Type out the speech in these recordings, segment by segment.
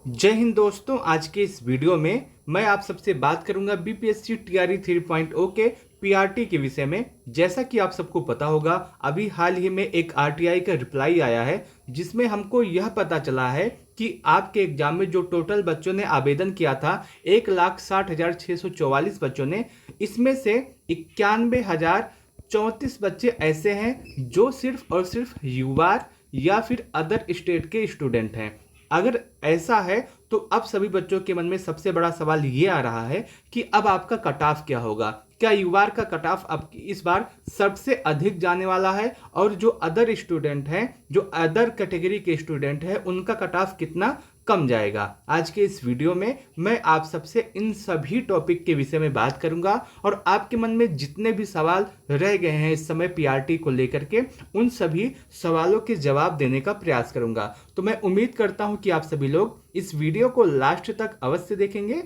जय हिंद दोस्तों। आज के इस वीडियो में मैं आप सबसे बात करूंगा बीपीएससी टीआरई 3.0 के पीआरटी के विषय में। जैसा कि आप सबको पता होगा, अभी हाल ही में एक आरटीआई का रिप्लाई आया है जिसमें हमको यह पता चला है कि आपके एग्जाम में जो टोटल बच्चों ने आवेदन किया था 1,60,644 बच्चों ने, इसमें से 91,034 बच्चे ऐसे हैं जो सिर्फ और सिर्फ युवा या फिर अदर स्टेट के स्टूडेंट हैं। अगर ऐसा है तो अब सभी बच्चों के मन में सबसे बड़ा सवाल ये आ रहा है कि अब आपका कट ऑफ क्या होगा। क्या यूआर का कट ऑफ अब इस बार सबसे अधिक जाने वाला है, और जो अदर स्टूडेंट हैं, जो अदर कैटेगरी के स्टूडेंट हैं, उनका कट ऑफ कितना कम जाएगा। आज के इस वीडियो में मैं आप सबसे इन सभी टॉपिक के विषय में बात करूंगा और आपके मन में जितने भी सवाल रह गए हैं इस समय पीआरटी को लेकर के, उन सभी सवालों के जवाब देने का प्रयास करूंगा। तो मैं उम्मीद करता हूं कि आप सभी लोग इस वीडियो को लास्ट तक अवश्य देखेंगे।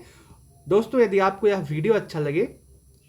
दोस्तों, यदि आपको यह वीडियो अच्छा लगे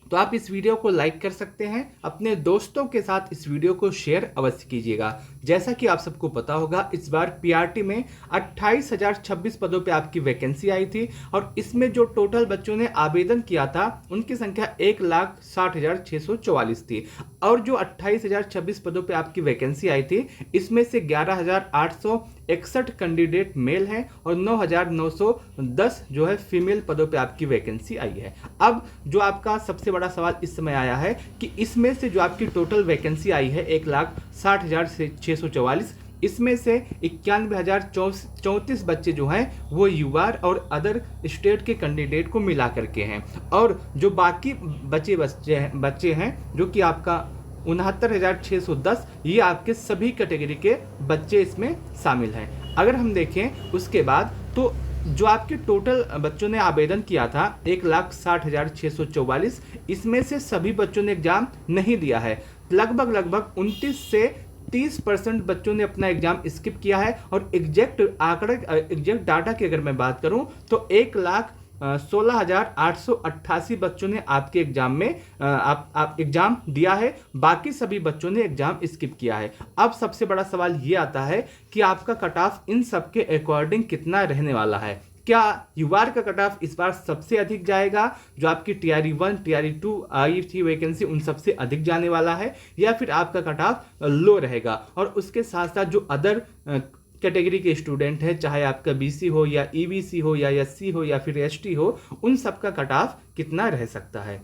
तो आप इस वीडियो को लाइक कर सकते हैं, अपने दोस्तों के साथ इस वीडियो को शेयर अवश्य कीजिएगा। जैसा कि आप सबको पता होगा, इस बार पीआरटी में 28,026 पदों पे आपकी वैकेंसी आई थी और इसमें जो टोटल बच्चों ने आवेदन किया था उनकी संख्या 1,60,644 थी। और जो 28,026 पदों पे आपकी वैकेंसी आई थी, इसमें से 11,861 कैंडिडेट मेल हैं और 9,910 जो है फीमेल पदों पे आपकी वैकेंसी आई है। अब जो आपका सबसे बड़ा सवाल इस समय आया है कि इसमें से जो आपकी टोटल वैकेंसी आई है 1,60,644, इसमें से 91,034 बच्चे जो हैं वो युवा और अदर स्टेट के कैंडिडेट को मिला करके हैं, और जो बाकी बच्चे हैं जो कि आपका 69,610, ये आपके सभी कैटेगरी के बच्चे इसमें शामिल हैं। अगर हम देखें उसके बाद तो जो आपके टोटल बच्चों ने आवेदन किया था 1,60,644, इसमें से सभी बच्चों ने एग्जाम नहीं दिया है। लगभग 29 से 30% बच्चों ने अपना एग्जाम स्किप किया है। और एग्जैक्ट डाटा की अगर मैं बात करूं तो 1,16,888 बच्चों ने आपके एग्जाम में आप एग्जाम दिया है, बाकी सभी बच्चों ने एग्जाम स्किप किया है। अब सबसे बड़ा सवाल ये आता है कि आपका कट ऑफ इन सब के अकॉर्डिंग कितना रहने वाला है। क्या यूआर का कट ऑफ इस बार सबसे अधिक जाएगा, जो आपकी टीआरई 1 टीआरई 2 आई थी वैकेंसी उन सबसे अधिक जाने वाला है, या फिर आपका कट ऑफ लो रहेगा। और उसके साथ साथ जो अदर कैटेगरी के स्टूडेंट है, चाहे आपका बीसी हो या ईबीसी हो या एससी हो या फिर एसटी हो, उन सब का कट ऑफ कितना रह सकता है।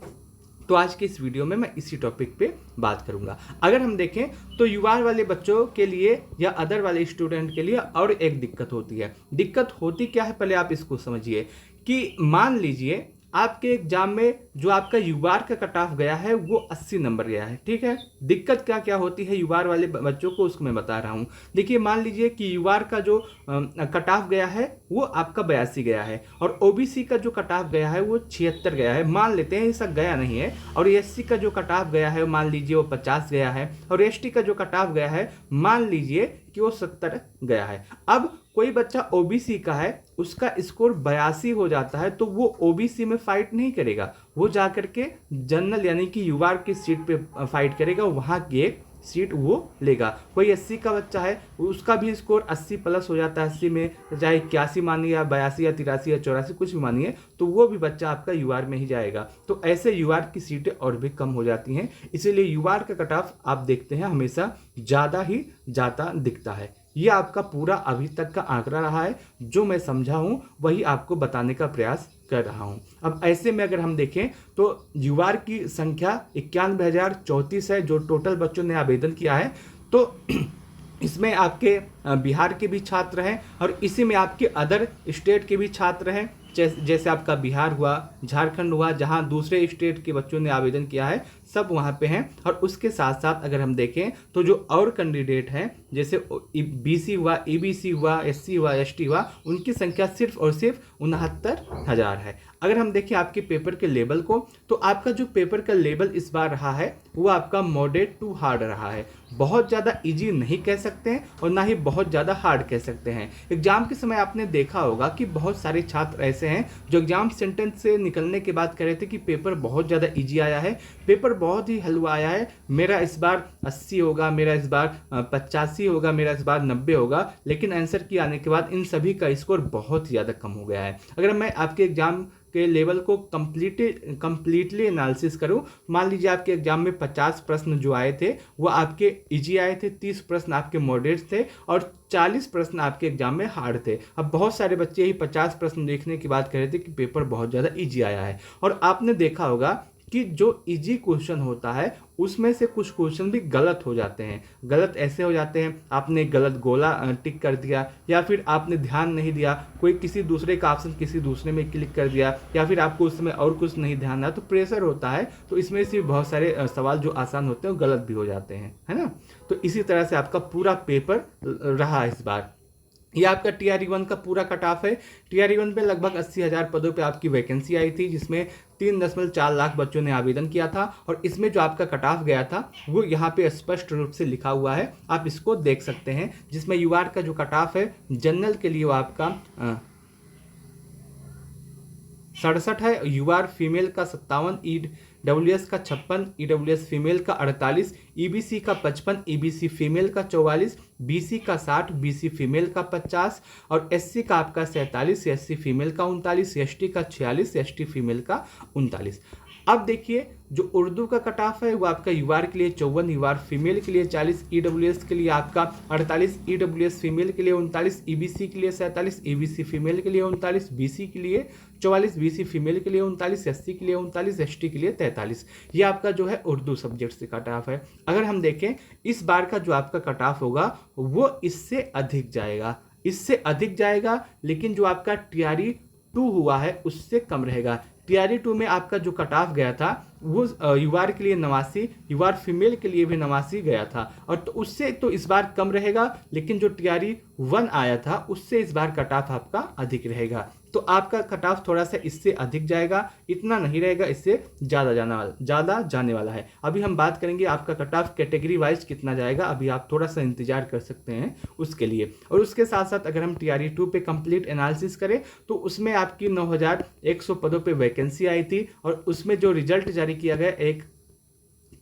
तो आज के इस वीडियो में मैं इसी टॉपिक पे बात करूंगा। अगर हम देखें तो युवा वाले बच्चों के लिए या अदर वाले स्टूडेंट के लिए और एक दिक्कत होती है। दिक्कत होती क्या है, पहले आप इसको समझिए कि मान लीजिए आपके एग्जाम में जो आपका यूआर का कट ऑफ गया है वो 80 नंबर गया है, ठीक है। दिक्कत क्या क्या होती है यूआर वाले बच्चों को, उसको मैं बता रहा हूं। देखिए, मान लीजिए कि यूआर का जो कट ऑफ गया है वो आपका 82 गया है, और ओबीसी का जो कट ऑफ गया है वो 76 गया है, मान लेते हैं ऐसा गया नहीं है। और एससी का जो कट ऑफ गया है मान लीजिए वो 50 गया है, और एसटी का जो कट ऑफ गया है मान लीजिए कि वो 70 गया है। अब कोई बच्चा ओबीसी का है, उसका स्कोर 82 हो जाता है, तो वो ओबीसी में फाइट नहीं करेगा, वो जाकर के जनरल यानी कि युवा की सीट पे फाइट करेगा, वहां की एक सीट वो लेगा। कोई 80 का बच्चा है, उसका भी स्कोर 80 प्लस हो जाता है, 80 में चाहे 81 मानिए या 82 या 83 या 84 कुछ भी मानिए, तो वो भी बच्चा आपका यूआर में ही जाएगा। तो ऐसे यूआर की सीटें और भी कम हो जाती हैं, इसीलिए यूआर का कट ऑफ आप देखते हैं हमेशा ज़्यादा ही जाता दिखता है। ये आपका पूरा अभी तक का आंकड़ा रहा है, जो मैं समझा हूं वही आपको बताने का प्रयास कर रहा हूं। अब ऐसे में अगर हम देखें तो युवा की संख्या 91,034 है जो टोटल बच्चों ने आवेदन किया है। तो इसमें आपके बिहार के भी छात्र हैं और इसी में आपके अदर स्टेट के भी छात्र हैं, जैसे आपका बिहार हुआ, झारखंड हुआ, जहां दूसरे स्टेट के बच्चों ने आवेदन किया है सब वहां पे हैं। और उसके साथ साथ अगर हम देखें तो जो और कैंडिडेट हैं, जैसे बीसी हुआ, ईबीसी हुआ, एससी हुआ, एसटी हुआ, उनकी संख्या सिर्फ और सिर्फ 69,000 है। अगर हम देखें आपके पेपर के लेवल को, तो आपका जो पेपर का लेवल इस बार रहा है वो आपका मॉडरेट टू हार्ड रहा है। बहुत ज़्यादा इजी नहीं कह सकते हैं और ना ही बहुत ज़्यादा हार्ड कह सकते हैं। एग्जाम के समय आपने देखा होगा कि बहुत सारे छात्र ऐसे हैं जो एग्जाम सेंटर से निकलने के बाद कह रहे थे कि पेपर बहुत ज़्यादा इजी आया है, पेपर बहुत ही हलवा आया है, मेरा इस बार 80 होगा, मेरा इस बार 85 होगा, मेरा इस बार 90 होगा, लेकिन आंसर की आने के बाद इन सभी का स्कोर बहुत ही ज़्यादा कम हो गया है। अगर मैं आपके एग्जाम के लेवल को कंप्लीटली एनालिसिस करूं, मान लीजिए आपके एग्जाम में 50 प्रश्न जो आए थे वो आपके इजी आए थे, 30 प्रश्न आपके मॉडरेट थे और 40 प्रश्न आपके एग्जाम में हार्ड थे। अब बहुत सारे बच्चे ही 50 प्रश्न देखने के बाद कह रहे थे कि पेपर बहुत ज़्यादा इजी आया है, और आपने देखा होगा कि जो इजी क्वेश्चन होता है उसमें से कुछ क्वेश्चन भी गलत हो जाते हैं। गलत ऐसे हो जाते हैं, आपने गलत गोला टिक कर दिया, या फिर आपने ध्यान नहीं दिया, कोई किसी दूसरे का ऑप्शन किसी दूसरे में क्लिक कर दिया, या फिर आपको उस समय और कुछ नहीं ध्यान रहा, तो प्रेशर होता है। तो इसमें से बहुत सारे सवाल जो आसान होते हैं वो गलत भी हो जाते हैं, है ना। तो इसी तरह से आपका पूरा पेपर रहा इस बार। ये आपका TRE 1 का पूरा कट ऑफ है। TRE 1 पे लगभग 80,000 पदों पे आपकी वैकेंसी आई थी, जिसमें 3.4 लाख बच्चों ने आवेदन किया था, और इसमें जो आपका कट ऑफ गया था वो यहाँ पे स्पष्ट रूप से लिखा हुआ है, आप इसको देख सकते हैं, जिसमें UR का जो कट ऑफ है जनरल के लिए वो आपका 67 है, UR फीमेल का 57, EWS का 56, EWS फीमेल का 48, EBC का 55, EBC फीमेल का 44, BC का 60, BC फीमेल का 50 और SC का आपका 47, SC फीमेल का 39, ST का 46, ST फीमेल का 39। अब देखिए जो उर्दू का कट ऑफ है वो आपका UR के लिए 54, UR फीमेल के लिए 40, EWS के लिए आपका 48, EWS फीमेल के लिए 39, EBC के लिए 47, EBC फीमेल के लिए 39, BC के लिए 44, BC फीमेल के लिए 39, SC के लिए 39, ST के लिए 43। ये आपका जो है उर्दू सब्जेक्ट से कट ऑफ है। अगर हम देखें इस बार का जो आपका कट ऑफ होगा वो इससे अधिक जाएगा, इससे अधिक जाएगा, लेकिन जो आपका TRE 2 हुआ है उससे कम रहेगा। TRE 2 में आपका जो कट ऑफ गया था वो UR के लिए 89, UR फीमेल के लिए भी 89 गया था, और तो उससे तो इस बार कम रहेगा, लेकिन जो TRE 1 आया था उससे इस बार कट ऑफ आपका अधिक रहेगा। तो आपका कट ऑफ थोड़ा सा इससे अधिक जाएगा, इतना नहीं रहेगा, इससे ज़्यादा जाने वाला है। अभी हम बात करेंगे आपका कट ऑफ कैटेगरी वाइज कितना जाएगा, अभी आप थोड़ा सा इंतजार कर सकते हैं उसके लिए। और उसके साथ साथ अगर हम TRE 2 पे कंप्लीट एनालिसिस करें तो उसमें आपकी 9,100 पदों पे वैकेंसी आई थी, और उसमें जो रिजल्ट जारी किया गया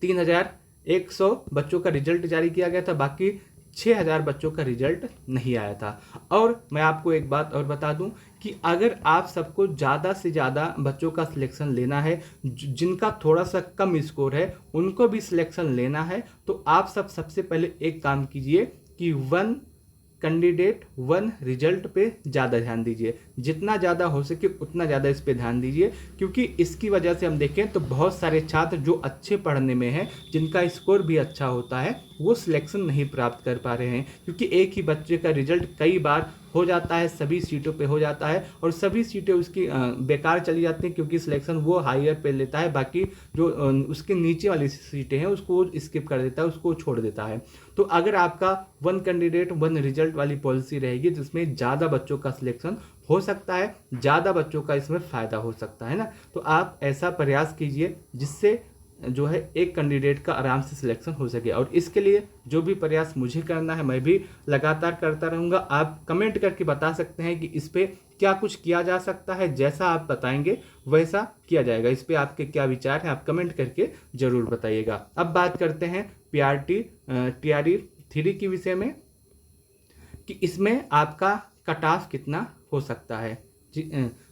3,100 बच्चों का रिजल्ट जारी किया गया था, बाकी 6,000 बच्चों का रिजल्ट नहीं आया था। और मैं आपको एक बात और बता दूं कि अगर आप सबको ज़्यादा से ज़्यादा बच्चों का सिलेक्शन लेना है, जिनका थोड़ा सा कम स्कोर है उनको भी सिलेक्शन लेना है, तो आप सबसे पहले एक काम कीजिए कि 1 कैंडिडेट 1 रिजल्ट पे ज़्यादा ध्यान दीजिए, जितना ज़्यादा हो सके उतना ज़्यादा इस पे ध्यान दीजिए, क्योंकि इसकी वजह से हम देखें तो बहुत सारे छात्र जो अच्छे पढ़ने में हैं, जिनका स्कोर भी अच्छा होता है, वो सिलेक्शन नहीं प्राप्त कर पा रहे हैं, क्योंकि एक ही बच्चे का रिजल्ट कई बार हो जाता है, सभी सीटों पे हो जाता है, और सभी सीटें उसकी बेकार चली जाती हैं, क्योंकि सिलेक्शन वो हायर पे लेता है, बाकी जो उसके नीचे वाली सीटें हैं उसको स्किप कर देता है, उसको छोड़ देता है। तो अगर आपका 1 कैंडिडेट 1 रिजल्ट वाली पॉलिसी रहेगी जिसमें ज़्यादा बच्चों का सिलेक्शन हो सकता है, ज़्यादा बच्चों का इसमें फ़ायदा हो सकता है ना, तो आप ऐसा प्रयास कीजिए जिससे जो है एक कैंडिडेट का आराम से सिलेक्शन हो सके। और इसके लिए जो भी प्रयास मुझे करना है मैं भी लगातार करता रहूँगा। आप कमेंट करके बता सकते हैं कि इस पर क्या कुछ किया जा सकता है, जैसा आप बताएंगे वैसा किया जाएगा। इस पर आपके क्या विचार हैं, आप कमेंट करके ज़रूर बताइएगा। अब बात करते हैं TRE 3 के विषय में, कि इसमें आपका कट ऑफ कितना हो सकता है।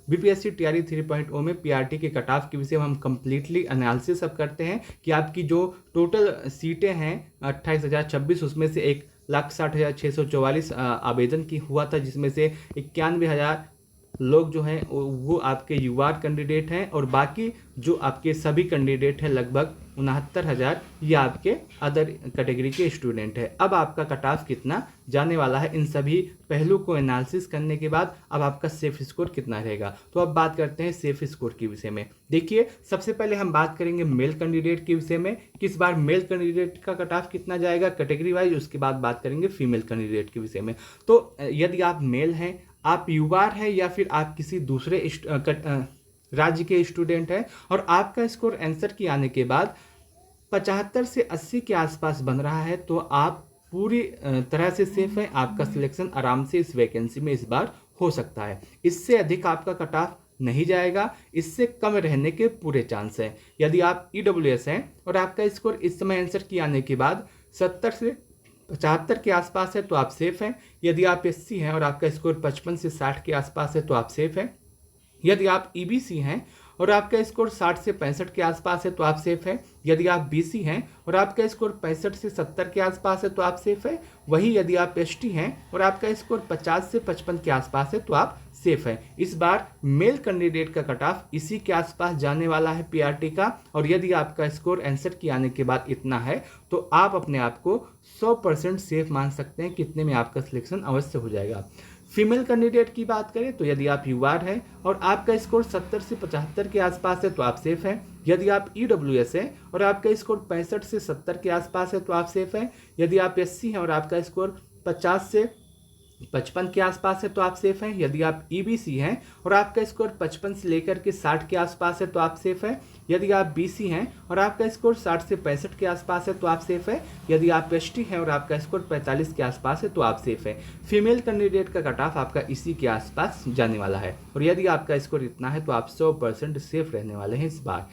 BPSC TRE 3.0 में PRT के कट ऑफ के विषय में हम कंप्लीटली एनालिसिस अब करते हैं कि आपकी जो टोटल सीटें हैं 28,026, उसमें से 1,60,644 आवेदन की हुआ था, जिसमें से 91,000 लोग जो हैं वो आपके UR कैंडिडेट हैं, और बाकी जो आपके सभी कैंडिडेट हैं लगभग 69,000 ये आपके अदर कैटेगरी के स्टूडेंट हैं। अब आपका कट ऑफ कितना जाने वाला है, इन सभी पहलू को एनालिसिस करने के बाद अब आपका सेफ स्कोर कितना रहेगा। तो अब बात करते हैं सेफ स्कोर के विषय में। देखिए सबसे पहले हम बात करेंगे मेल कैंडिडेट के विषय में, किस बार मेल कैंडिडेट का कट ऑफ कितना जाएगा कैटेगरी वाइज, उसके बाद बात करेंगे फीमेल कैंडिडेट के विषय में। तो यदि आप मेल हैं, आप UR है, या फिर आप किसी दूसरे राज्य के स्टूडेंट हैं, और आपका स्कोर आंसर की आने के बाद 75 से 80 के आसपास बन रहा है, तो आप पूरी तरह से सेफ हैं, आपका सिलेक्शन आराम से इस वैकेंसी में इस बार हो सकता है। इससे अधिक आपका कट ऑफ नहीं जाएगा, इससे कम रहने के पूरे चांस हैं। यदि आप EWS हैं और आपका स्कोर इस समय आंसर की आने के बाद 70 से 75 के आसपास है तो आप सेफ हैं। यदि आप SC हैं और आपका स्कोर 55 से 60 के आसपास है तो आप सेफ हैं। यदि आप EBC हैं और आपका स्कोर 60 से 65 के आसपास है तो आप सेफ है। यदि आप BC हैं और आपका स्कोर 65 से 70 के आसपास है तो आप सेफ है। वही यदि आप ST हैं और आपका स्कोर 50 से 55 के आसपास है तो आप सेफ है। इस बार मेल कैंडिडेट का कट ऑफ इसी के आसपास जाने वाला है PRT का, और यदि आपका स्कोर आंसर की आने के बाद इतना है तो आप अपने आप को 100% सेफ मान सकते हैं, कितने में आपका सिलेक्शन अवश्य हो जाएगा। फीमेल कैंडिडेट की बात करें तो यदि आप UR हैं और आपका स्कोर 70 से 75 के आसपास है तो आप सेफ हैं। यदि आप EWS हैं और आपका स्कोर 65 से 70 के आसपास है तो आप सेफ हैं। यदि आप SC हैं और आपका स्कोर 50 से 55 के आसपास है तो आप सेफ हैं। यदि आप EBC हैं और आपका स्कोर 55 से लेकर के 60 के आसपास है तो आप सेफ हैं। यदि आप BC हैं और आपका स्कोर 60 से 65 के आसपास है तो आप सेफ है। यदि आप ST हैं और आपका स्कोर 45 के आसपास है तो आप सेफ है। फीमेल कैंडिडेट का कट ऑफ आपका इसी के आसपास जाने वाला है, और यदि आपका स्कोर इतना है तो आप 100% सेफ रहने वाले हैं इस बार।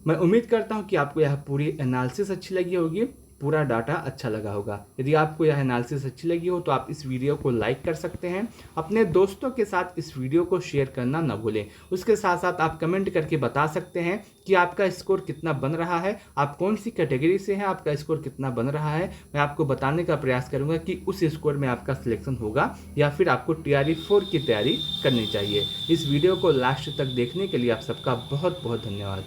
मैं उम्मीद करता हूं कि आपको यह पूरी एनालिसिस अच्छी लगी होगी, पूरा डाटा अच्छा लगा होगा। यदि आपको यह एनालिसिस अच्छी लगी हो तो आप इस वीडियो को लाइक कर सकते हैं, अपने दोस्तों के साथ इस वीडियो को शेयर करना ना भूलें। उसके साथ साथ आप कमेंट करके बता सकते हैं कि आपका स्कोर कितना बन रहा है, आप कौन सी कैटेगरी से हैं, आपका स्कोर कितना बन रहा है। मैं आपको बताने का प्रयास करूंगा कि उस स्कोर में आपका सिलेक्शन होगा या फिर आपको TRE 4 की तैयारी करनी चाहिए। इस वीडियो को लास्ट तक देखने के लिए आप सबका बहुत बहुत धन्यवाद।